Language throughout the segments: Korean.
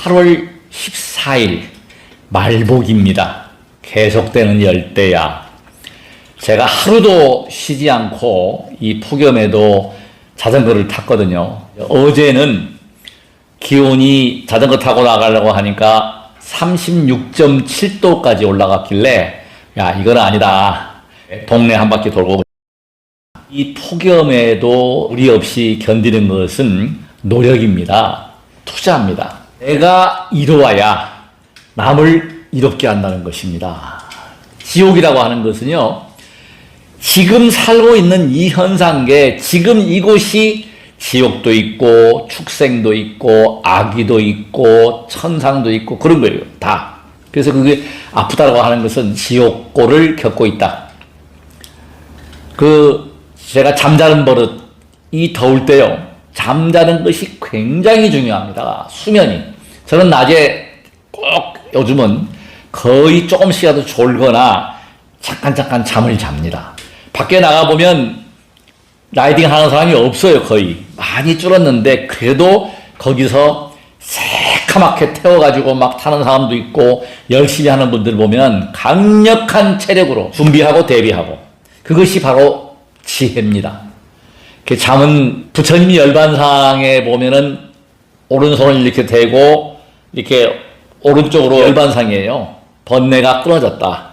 8월 14일 말복입니다. 계속되는 열대야. 제가 하루도 쉬지 않고 이 폭염에도 자전거를 탔거든요. 어제는 기온이 자전거 타고 나가려고 하니까 36.7도까지 올라갔길래 야, 이건 아니다. 동네 한 바퀴 돌고. 이 폭염에도 무리 없이 견디는 것은 노력입니다. 투자입니다. 내가 이루어야 남을 이롭게 한다는 것입니다. 지옥이라고 하는 것은요, 지금 살고 있는 이 현상계, 지금 이곳이 지옥도 있고 축생도 있고 아기도 있고 천상도 있고 그런 거예요. 다. 그래서 그게 아프다고 하는 것은 지옥고를 겪고 있다. 제가 잠자는 버릇, 이 더울 때요, 잠자는 것이 굉장히 중요합니다. 수면이. 저는 낮에 꼭 요즘은 거의 조금씩이라도 졸거나 잠깐 잠을 잡니다. 밖에 나가보면 라이딩 하는 사람이 없어요. 거의. 많이 줄었는데 그래도 거기서 새카맣게 태워가지고 막 타는 사람도 있고 열심히 하는 분들 보면 강력한 체력으로 준비하고 대비하고, 그것이 바로 지혜입니다. 잠은 부처님이 열반상에 보면은 오른손을 이렇게 대고 이렇게 오른쪽으로 열반상이에요. 번뇌가 끊어졌다.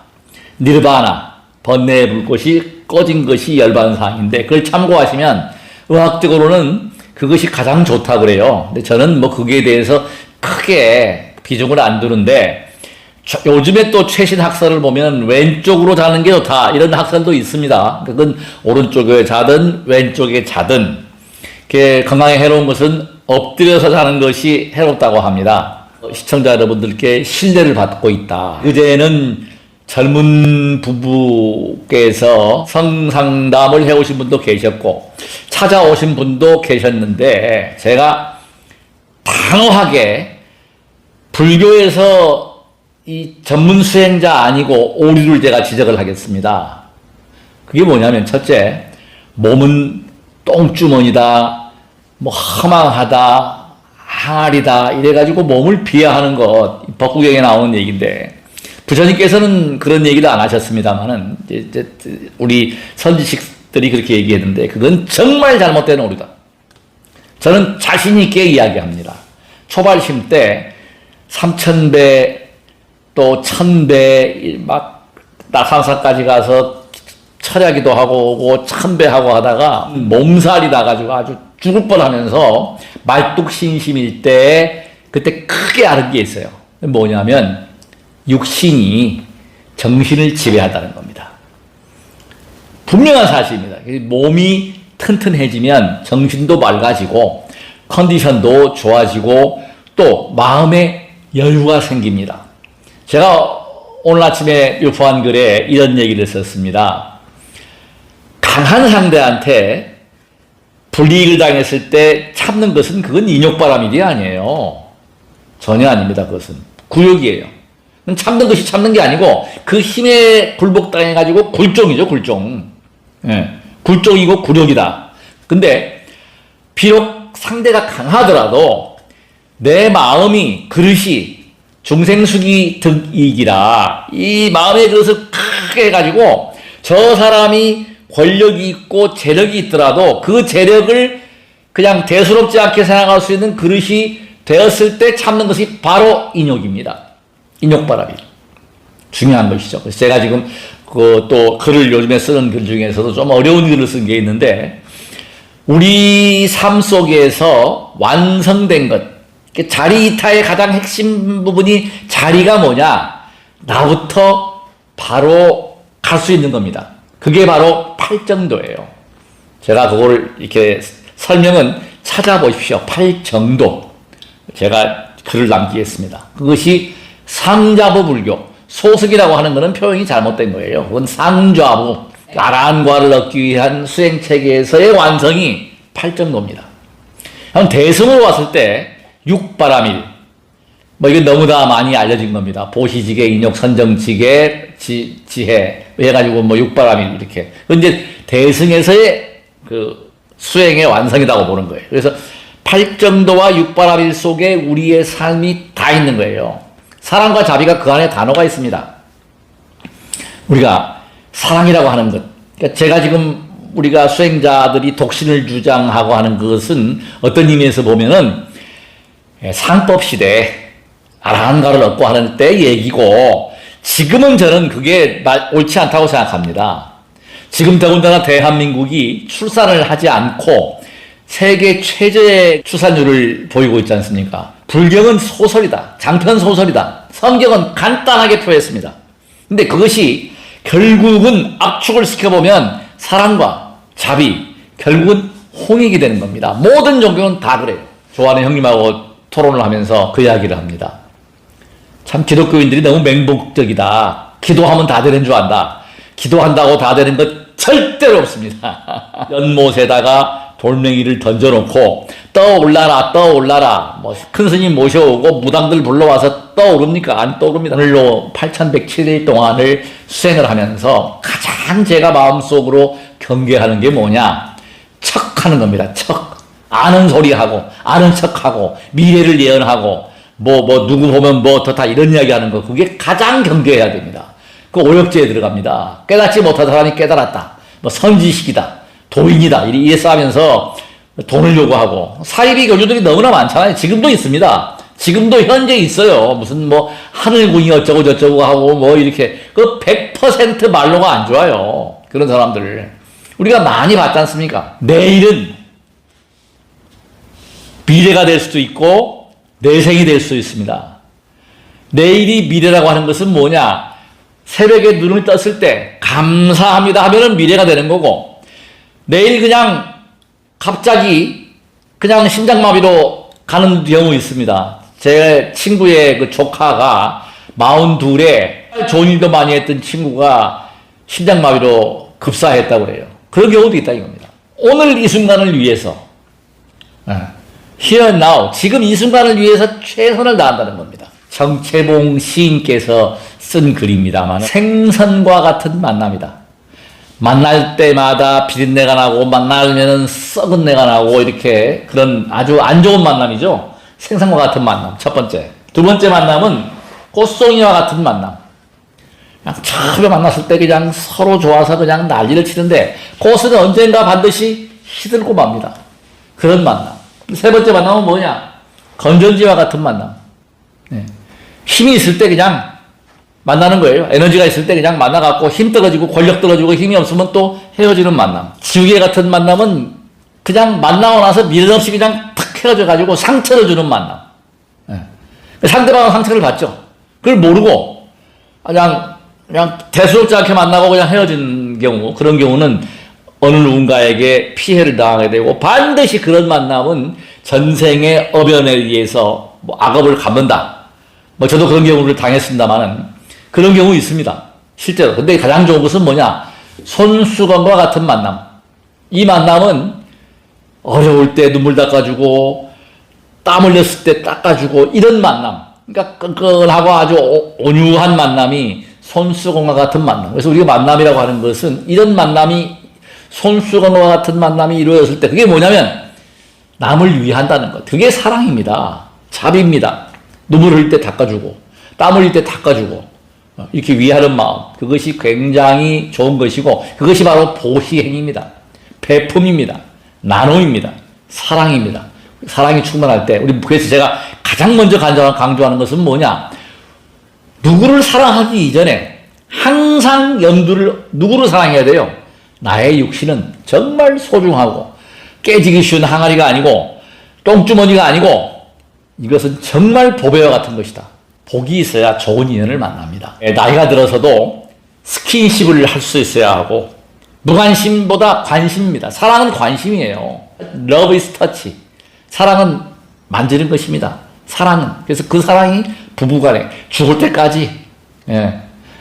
니르바나, 번뇌의 불꽃이 꺼진 것이 열반상인데 그걸 참고하시면 의학적으로는 그것이 가장 좋다 그래요. 근데 저는 거기에 대해서 크게 비중을 안 두는데, 요즘에 또 최신 학설을 보면 왼쪽으로 자는 게 좋다 이런 학설도 있습니다. 그건 오른쪽에 자든 왼쪽에 자든 건강에 해로운 것은 엎드려서 자는 것이 해롭다고 합니다. 시청자 여러분들께 신뢰를 받고 있다. 어제는 젊은 부부께서 성상담을 해오신 분도 계셨고 찾아오신 분도 계셨는데, 제가 단호하게 불교에서 이 전문 수행자 아니고 오류를 제가 지적을 하겠습니다. 그게 뭐냐면, 첫째, 몸은 똥주머니다, 허망하다, 항아리다 이래가지고 몸을 비하하는 것, 법구경에 나오는 얘기인데, 부처님께서는 그런 얘기를 안 하셨습니다만은 우리 선지식들이 그렇게 얘기했는데 그건 정말 잘못된 오류다. 저는 자신 있게 이야기합니다. 초발심 때 3000배 또 1000배 막 낙산사까지 가서 철야기도 하고 오고 1000배 하고 하다가 몸살이 나가지고 아주 죽을 뻔하면서 말뚝신심일 때 그때 크게 알은 게 있어요. 뭐냐면 육신이 정신을 지배한다는 겁니다. 분명한 사실입니다. 몸이 튼튼해지면 정신도 맑아지고 컨디션도 좋아지고 또 마음에 여유가 생깁니다. 제가 오늘 아침에 유포한 글에 이런 얘기를 썼습니다. 강한 상대한테 불이익을 당했을 때 참는 것은 그건 인욕바람 일이 아니에요. 전혀 아닙니다. 그것은 굴욕이에요. 참는 것이 참는 게 아니고 그 힘에 굴복당해가지고 굴종이죠. 굴종. 굴종이고 굴욕이다. 근데 비록 상대가 강하더라도 내 마음이 그릇이 중생수기 득이기라, 이 마음의 그릇을 크게 해가지고 저 사람이 권력이 있고 재력이 있더라도 그 재력을 그냥 대수롭지 않게 생각할 수 있는 그릇이 되었을 때 참는 것이 바로 인욕입니다. 인욕바람이 중요한 것이죠. 그래서 제가 지금 또 글을 요즘에 쓰는 글 중에서도 좀 어려운 글을 쓴 게 있는데, 우리 삶 속에서 완성된 것, 자리이타의 가장 핵심 부분이 자리가 뭐냐? 나부터 바로 갈 수 있는 겁니다. 그게 바로 팔정도예요. 제가 그거를 이렇게 설명은 찾아보십시오. 팔정도. 제가 글을 남기겠습니다. 그것이 상좌부 불교, 소승이라고 하는 것은 표현이 잘못된 거예요. 그건 상좌부, 아란과를 얻기 위한 수행체계에서의 완성이 팔정도입니다. 대승으로 왔을 때 육바라밀, 이게 너무나 많이 알려진 겁니다. 보시지계, 인욕, 선정지계, 지혜 해가지고 육바라밀 이렇게. 근데 대승에서의 수행의 완성이라고 보는 거예요. 그래서 팔정도와 육바라밀 속에 우리의 삶이 다 있는 거예요. 사랑과 자비가 그 안에 단어가 있습니다. 우리가 사랑이라고 하는 것, 그러니까 제가 지금 우리가 수행자들이 독신을 주장하고 하는 것은 어떤 의미에서 보면은 상법 시대에 아라한가를 얻고 하는 때 얘기고, 지금은 저는 그게 옳지 않다고 생각합니다. 지금 더군다나 대한민국이 출산을 하지 않고 세계 최저의 출산율을 보이고 있지 않습니까? 불경은 소설이다. 장편 소설이다. 성경은 간단하게 표했습니다. 근데 그것이 결국은 압축을 시켜보면 사랑과 자비, 결국은 홍익이 되는 겁니다. 모든 종교는 다 그래요. 좋아하는 형님하고 토론을 하면서 그 이야기를 합니다. 참 기독교인들이 너무 맹목적이다. 기도하면 다 되는 줄 안다. 기도한다고 다 되는 것 절대로 없습니다. 연못에다가 돌멩이를 던져놓고 떠올라라 떠올라라, 뭐 큰 스님 모셔오고 무당들 불러와서 떠오릅니까? 안 떠오릅니다. 오늘로 8107일 동안을 수행을 하면서 가장 제가 마음속으로 경계하는 게 뭐냐? 척하는 겁니다. 척. 아는 소리하고 아는 척하고 미래를 예언하고 누구 보면 뭐 어떻다 이런 이야기 하는 거, 그게 가장 경계해야 됩니다. 그 오역죄에 들어갑니다. 깨닫지 못한 사람이 깨달았다. 뭐 선지식이다. 도인이다. 이래서 하면서 돈을 요구하고, 사이비 교주들이 너무나 많잖아요. 지금도 있습니다. 지금도 현재 있어요. 무슨 뭐 하늘궁이 어쩌고 저쩌고 하고 뭐 이렇게, 그 100% 말로가 안 좋아요. 그런 사람들 우리가 많이 봤지 않습니까? 내일은 미래가 될 수도 있고 내생이 될 수도 있습니다. 내일이 미래라고 하는 것은 뭐냐? 새벽에 눈을 떴을 때 감사합니다 하면은 미래가 되는 거고, 내일 그냥 갑자기 그냥 심장마비로 가는 경우 있습니다. 제 친구의 그 조카가 42에 좋은 일도 많이 했던 친구가 심장마비로 급사했다고 그래요. 그런 경우도 있다 이겁니다. 오늘 이 순간을 위해서, here and now, 지금 이 순간을 위해서 최선을 다한다는 겁니다. 정채봉 시인께서 쓴 글입니다만, 생선과 같은 만남이다. 만날 때마다 비린내가 나고 만나면은 썩은 내가 나고 이렇게, 그런 아주 안 좋은 만남이죠. 생선과 같은 만남, 첫 번째. 두 번째 만남은 꽃송이와 같은 만남. 그냥 처음에 만났을 때 그냥 서로 좋아서 그냥 난리를 치는데 꽃은 언젠가 반드시 시들고 맙니다. 그런 만남. 세 번째 만남은 뭐냐? 건전지와 같은 만남. 힘이 있을 때 그냥 만나는 거예요. 에너지가 있을 때 그냥 만나갖고 힘 떨어지고 권력 떨어지고 힘이 없으면 또 헤어지는 만남. 지우개 같은 만남은 그냥 만나고 나서 미련 없이 그냥 탁 헤어져가지고 상처를 주는 만남. 상대방은 상처를 받죠. 그걸 모르고 그냥 대수롭지 않게 만나고 그냥 헤어진 경우, 그런 경우는 어느 누군가에게 피해를 당하게 되고, 반드시 그런 만남은 전생의 업연에 의해서 뭐 악업을 갚는다. 뭐 저도 그런 경우를 당했습니다만은 그런 경우 있습니다. 실제로. 근데 가장 좋은 것은 뭐냐? 손수건과 같은 만남. 이 만남은 어려울 때 눈물 닦아주고 땀 흘렸을 때 닦아주고 이런 만남. 그러니까 끈끈하고 아주 온유한 만남이 손수건과 같은 만남. 그래서 우리가 만남이라고 하는 것은 이런 만남이, 손수건과 같은 만남이 이루어졌을 때 그게 뭐냐면 남을 위한다는 것. 그게 사랑입니다. 자비입니다. 눈물 흘릴 때 닦아주고 땀 흘릴 때 닦아주고 이렇게 위하는 마음, 그것이 굉장히 좋은 것이고, 그것이 바로 보희행입니다. 배품입니다. 나눔입니다. 사랑입니다. 사랑이 충만할 때, 그래서 제가 가장 먼저 강조하는 것은 뭐냐? 누구를 사랑하기 이전에 항상 누구를 사랑해야 돼요? 나의 육신은 정말 소중하고 깨지기 쉬운 항아리가 아니고 똥주머니가 아니고, 이것은 정말 보배와 같은 것이다. 복이 있어야 좋은 인연을 만납니다. 나이가 들어서도 스킨십을 할 수 있어야 하고, 무관심보다 관심입니다. 사랑은 관심이에요. Love is touch. 사랑은 만지는 것입니다. 사랑은. 그래서 그 사랑이 부부간에 죽을 때까지,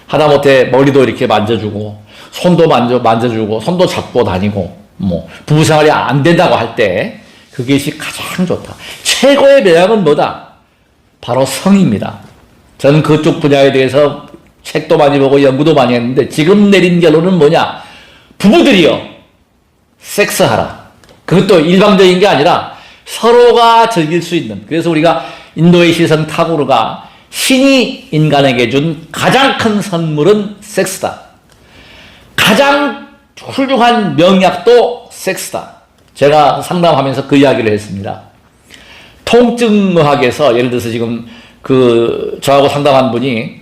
하다못해 머리도 이렇게 만져주고 손도 만져주고 손도 잡고 다니고, 뭐 부부 생활이 안 된다고 할 때 그것이 가장 좋다. 최고의 매력은 뭐다? 바로 성입니다. 저는 그쪽 분야에 대해서 책도 많이 보고 연구도 많이 했는데, 지금 내린 결론은 뭐냐? 부부들이요, 섹스하라. 그것도 일방적인 게 아니라 서로가 즐길 수 있는, 그래서 우리가 인도의 시성 타고르가 신이 인간에게 준 가장 큰 선물은 섹스다. 가장 훌륭한 명약도 섹스다. 제가 상담하면서 그 이야기를 했습니다. 통증의학에서 예를 들어서 지금 저하고 상담한 분이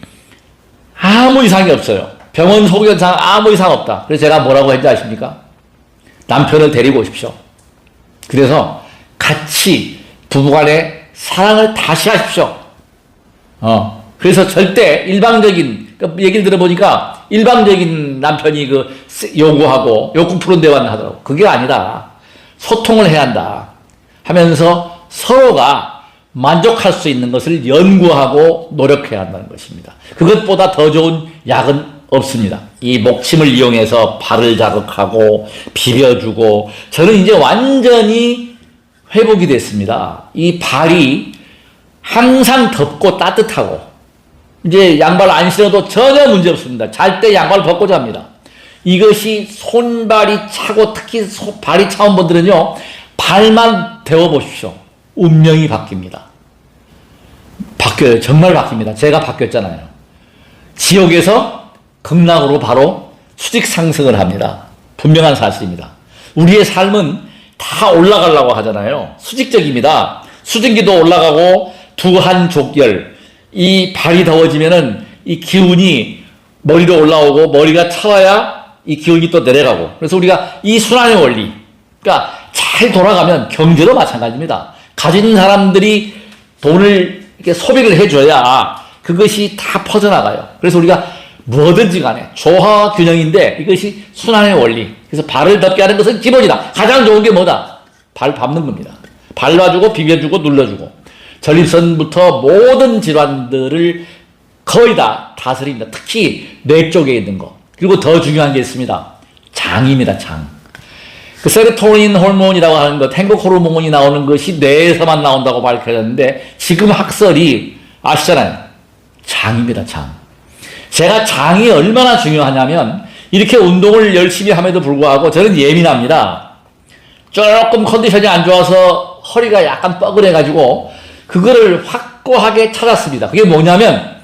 아무 이상이 없어요. 병원 소견상 아무 이상 없다. 그래서 제가 뭐라고 했는지 아십니까? 남편을 데리고 오십시오. 그래서 같이 부부간의 사랑을 다시 하십시오. 그래서 절대 일방적인, 얘기를 들어보니까 일방적인 남편이 요구하고 욕구 푸른 대화를 하더라고. 그게 아니라 소통을 해야 한다 하면서 서로가 만족할 수 있는 것을 연구하고 노력해야 한다는 것입니다. 그것보다 더 좋은 약은 없습니다. 이 목침을 이용해서 발을 자극하고 비벼주고, 저는 이제 완전히 회복이 됐습니다. 이 발이 항상 덥고 따뜻하고, 이제 양발 안 신어도 전혀 문제 없습니다. 잘 때 양발을 벗고 잡니다. 이것이 손발이 차고, 특히 발이 차온 분들은요, 발만 데워보십시오. 운명이 바뀝니다. 바뀌어요. 정말 바뀝니다. 제가 바뀌었잖아요. 지옥에서 극락으로 바로 수직 상승을 합니다. 분명한 사실입니다. 우리의 삶은 다 올라가려고 하잖아요. 수직적입니다. 수증기도 올라가고 두한 족열, 이 발이 더워지면은 이 기운이 머리로 올라오고 머리가 차와야 이 기운이 또 내려가고, 그래서 우리가 이 순환의 원리, 그러니까 잘 돌아가면 경제도 마찬가지입니다. 가진 사람들이 돈을 이렇게 소비를 해줘야 그것이 다 퍼져나가요. 그래서 우리가 뭐든지 간에 조화 균형인데 이것이 순환의 원리. 그래서 발을 덥게 하는 것은 기본이다. 가장 좋은 게 뭐다? 발 밟는 겁니다. 밟아주고 비벼주고 눌러주고. 전립선부터 모든 질환들을 거의 다 다스립니다. 특히 뇌 쪽에 있는 거. 그리고 더 중요한 게 있습니다. 장입니다. 장. 그 세로토닌 호르몬이라고 하는 것, 행복 호르몬이 나오는 것이 뇌에서만 나온다고 밝혀졌는데, 지금 학설이 아시잖아요. 장입니다. 장. 제가 장이 얼마나 중요하냐면, 이렇게 운동을 열심히 함에도 불구하고 저는 예민합니다. 조금 컨디션이 안 좋아서 허리가 약간 뻐근해가지고 그거를 확고하게 찾았습니다. 그게 뭐냐면,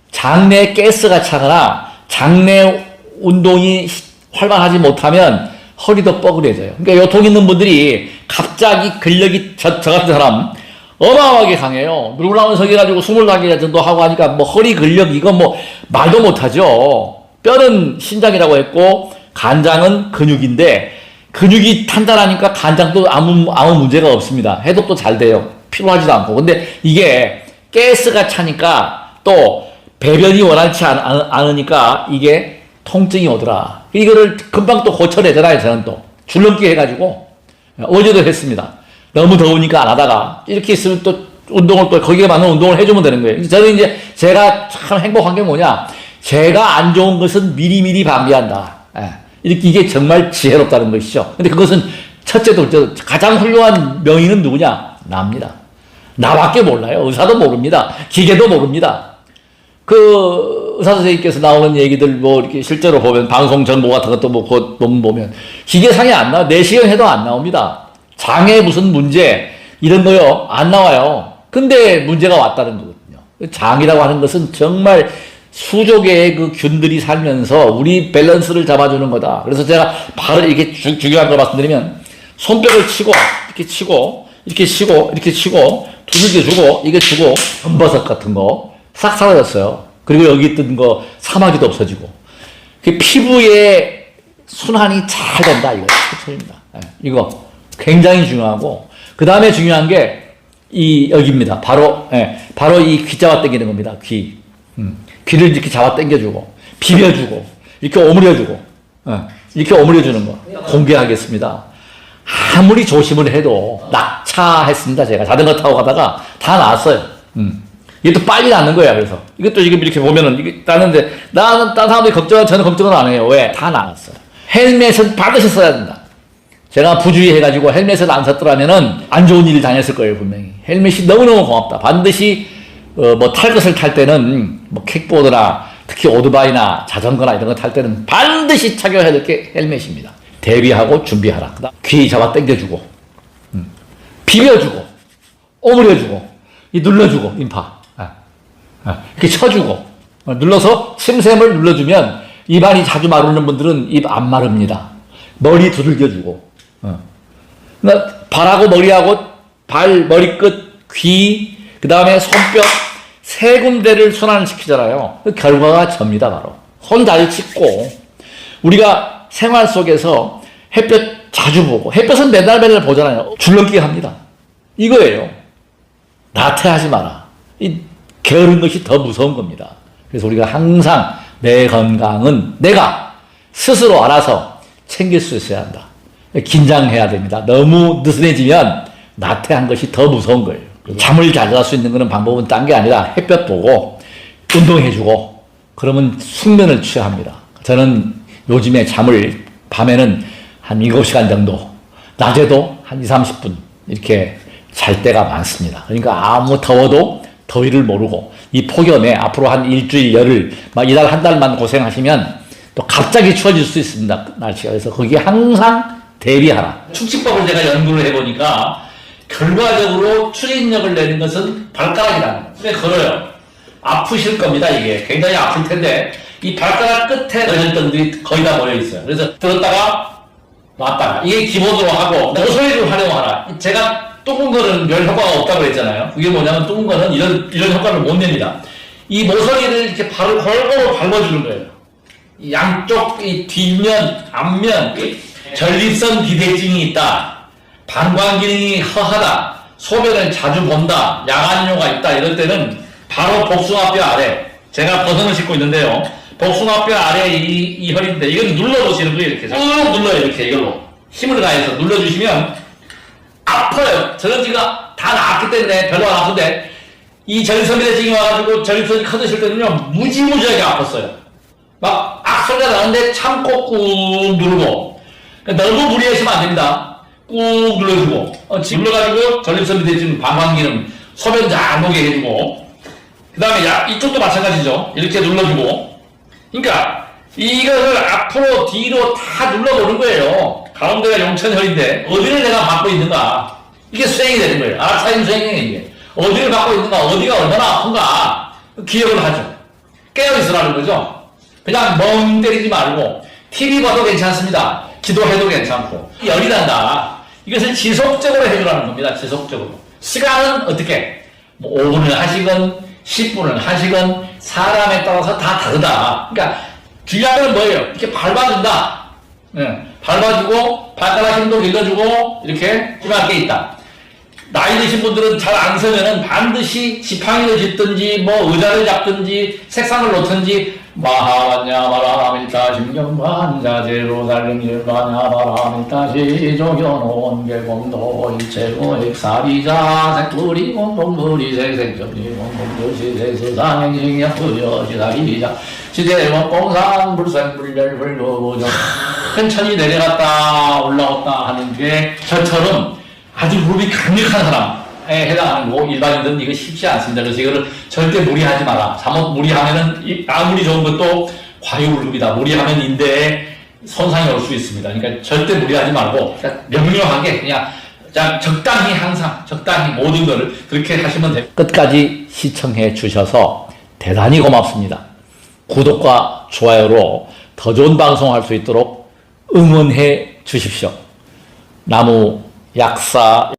장내에 가스가 차거나 장내 운동이 활발하지 못하면 허리도 뻐근해져요. 그러니까 요통 있는 분들이 갑자기 근력이 저 같은 사람 어마어마하게 강해요. 물구나무 서기가지고 20개 정도 하고 하니까 뭐 허리 근력 이거 뭐 말도 못하죠. 뼈는 신장이라고 했고 간장은 근육인데, 근육이 탄탄하니까 간장도 아무 문제가 없습니다. 해독도 잘 돼요. 피로하지도 않고. 근데 이게 가스가 차니까 또 배변이 원활치 않으니까 이게 통증이 오더라. 이거를 금방 또 고쳐내잖아요. 저는 또 줄넘기 해가지고 어제도 했습니다. 너무 더우니까 안 하다가 이렇게 있으면 또 운동을 또 거기에 맞는 운동을 해주면 되는 거예요. 저는 이제 제가 참 행복한 게 뭐냐, 제가 안 좋은 것은 미리미리 방비한다. 이렇게 이게 정말 지혜롭다는 것이죠. 근데 그것은 첫째, 둘째, 가장 훌륭한 명의는 누구냐? 나입니다. 나밖에 몰라요. 의사도 모릅니다. 기계도 모릅니다. 그 의사 선생님께서 나오는 얘기들 뭐 이렇게 실제로 보면 방송 정보 같은 것도 뭐 그 논문 보면 기계상에 안 나와. 내시경 해도 안 나옵니다. 장에 무슨 문제 이런 거요 안 나와요. 근데 문제가 왔다는 거거든요. 장이라고 하는 것은 정말 수조 개의 그 균들이 살면서 우리 밸런스를 잡아주는 거다. 그래서 제가 발을 이렇게 중요한 거 말씀드리면, 손뼉을 치고 이렇게 치고 이렇게 치고 이렇게 치고 두들겨 주고 이게 주고 전버섯 같은 거 싹 사라졌어요. 그리고 여기 있던 거 사마귀도 없어지고, 그 피부의 순환이 잘 된다. 이거 최초입니다. 이거 굉장히 중요하고, 그 다음에 중요한 게 이 여기입니다. 바로 이 귀 잡아 당기는 겁니다. 귀를 이렇게 잡아 당겨주고 비벼주고 이렇게 오므려주고 이렇게 오므려주는 거 공개하겠습니다. 아무리 조심을 해도 낙차했습니다. 제가 자전거 타고 가다가 다 나왔어요. 이게 또 빨리 낫는 거야. 그래서 이것도 지금 이렇게 보면은 이게 나는데, 나는 딴 사람들이 저는 걱정은 안 해요. 왜? 다 나왔어요. 헬멧은 받으셨어야 된다. 제가 부주의해가지고 헬멧을 안 샀더라면은 안 좋은 일을 당했을 거예요. 분명히 헬멧이 너무너무 고맙다. 반드시 뭐 탈 것을 탈 때는 뭐 킥보드나 특히 오토바이나 자전거나 이런 거 탈 때는 반드시 착용해야 될 게 헬멧입니다. 대비하고 준비하라. 귀 잡아 당겨주고 비벼주고, 오므려주고, 눌러주고, 인파. 이렇게 쳐주고, 눌러서 침샘을 눌러주면 입안이 자주 마르는 분들은 입 안 마릅니다. 머리 두들겨주고, 발하고 머리하고 발, 머리끝, 귀, 그 다음에 손뼉 세 군데를 순환시키잖아요. 그 결과가 접니다, 바로. 손 잘 씻고, 우리가 생활 속에서 햇볕 자주 보고, 햇볕은 매달 보잖아요. 줄넘기 합니다. 이거예요. 나태하지 마라. 이 게으른 것이 더 무서운 겁니다. 그래서 우리가 항상 내 건강은 내가 스스로 알아서 챙길 수 있어야 한다. 긴장해야 됩니다. 너무 느슨해지면 나태한 것이 더 무서운 거예요. 잠을 잘 잘 수 있는 거는 방법은 딴 게 아니라 햇볕 보고 운동해주고 그러면 숙면을 취합니다. 저는 요즘에 잠을 밤에는 한 7시간 정도, 낮에도 한 20, 30분 이렇게 잘 때가 많습니다. 그러니까 아무 더워도 더위를 모르고 이 폭염에 앞으로 한 일주일, 열흘, 막 이달 한 달만 고생하시면 또 갑자기 추워질 수 있습니다. 날씨가. 그래서 거기에 항상 대비하라. 축지법을 제가 연구를 해보니까 결과적으로 추진력을 내는 것은 발가락이라는 거예요. 근데 걸어요. 아프실 겁니다, 이게. 굉장히 아플 텐데 이 발가락 끝에 근육들이 거의 다 모여 있어요. 그래서 들었다가 놨다가 이게 기본으로 하고 모서리를 활용하라. 제가 뚱은 거는 별 효과가 없다고 했잖아요. 그게 뭐냐면 뚱은 거는 이런 효과를 못 냅니다. 이 모서리를 이렇게 골고루 밟아주는 거예요. 이 양쪽 이 뒷면, 앞면 전립선 비대증이 있다. 방광 기능이 허하다. 소변을 자주 본다. 야간뇨가 있다. 이럴 때는 바로 복숭아뼈 아래, 제가 버선을 싣고 있는데요. 복숭아뼈 아래 이 혈인데 이건 눌러보시는 거예요. 이렇게 꾹 눌러요. 이렇게 이걸로 힘을 가해서 눌러주시면 아파요. 저는 지금 다 나았기 때문에 별로 안 아픈데 이 전립선 비대증이 와가지고 전립선이 커지실 때는요 무지무지하게 아팠어요. 막 악소리가 나는데 참고 꾹 누르고, 그러니까 너무 무리하시면 안 됩니다. 꾹 눌러주고, 눌러가지고 전립선 비대증, 방광 기능, 소변 잘 보게 해주고, 그 다음에 이쪽도 마찬가지죠. 이렇게 눌러주고. 그러니까 이것을 앞으로 뒤로 다 눌러보는 거예요. 가운데가 용천혈인데 어디를 내가 받고 있는가, 이게 수행이 되는 거예요. 알아차림 수행이에요. 이게 어디를 받고 있는가, 어디가 얼마나 아픈가 기억을 하죠. 깨어있으라는 거죠. 그냥 멍 때리지 말고 TV 봐도 괜찮습니다. 기도해도 괜찮고. 열이 난다. 이것을 지속적으로 해주라는 겁니다. 지속적으로. 시간은 어떻게? 뭐 5분을 하시건 10분을 하시건 사람에 따라서 다 다르다. 그러니까 중요한 건 뭐예요? 이렇게 밟아준다. 밟아주고 발가락 힘도 길러주고 이렇게 힘할 게 있다. 나이 드신 분들은 잘 안 서면은 반드시 지팡이를 짚든지 뭐 의자를 잡든지 색상을 놓든지 마하반야바라밀타 심경반자제로 달릉일반야바라밀타 시조견온 개공도 일체고 액사리자 색불이 공동불이 색색점이 공동불시 색수상행징야 부여지다리자 시대원 공상 불생불멸불교보정 천천히 내려갔다 올라왔다 하는 게 저처럼 아주 무릎이 강력한 사람에 해당하는 거고, 일반인들은 이거 쉽지 않습니다. 그래서 이거를 절대 무리하지 마라. 잘못 무리하면은 아무리 좋은 것도 과유불급이다. 무리하면 인대에 손상이 올 수 있습니다. 그러니까 절대 무리하지 말고 명료하게 그냥 적당히, 항상 적당히 모든 것을 그렇게 하시면 됩니다. 끝까지 시청해 주셔서 대단히 고맙습니다. 구독과 좋아요로 더 좋은 방송할 수 있도록 응원해 주십시오. 나무 약사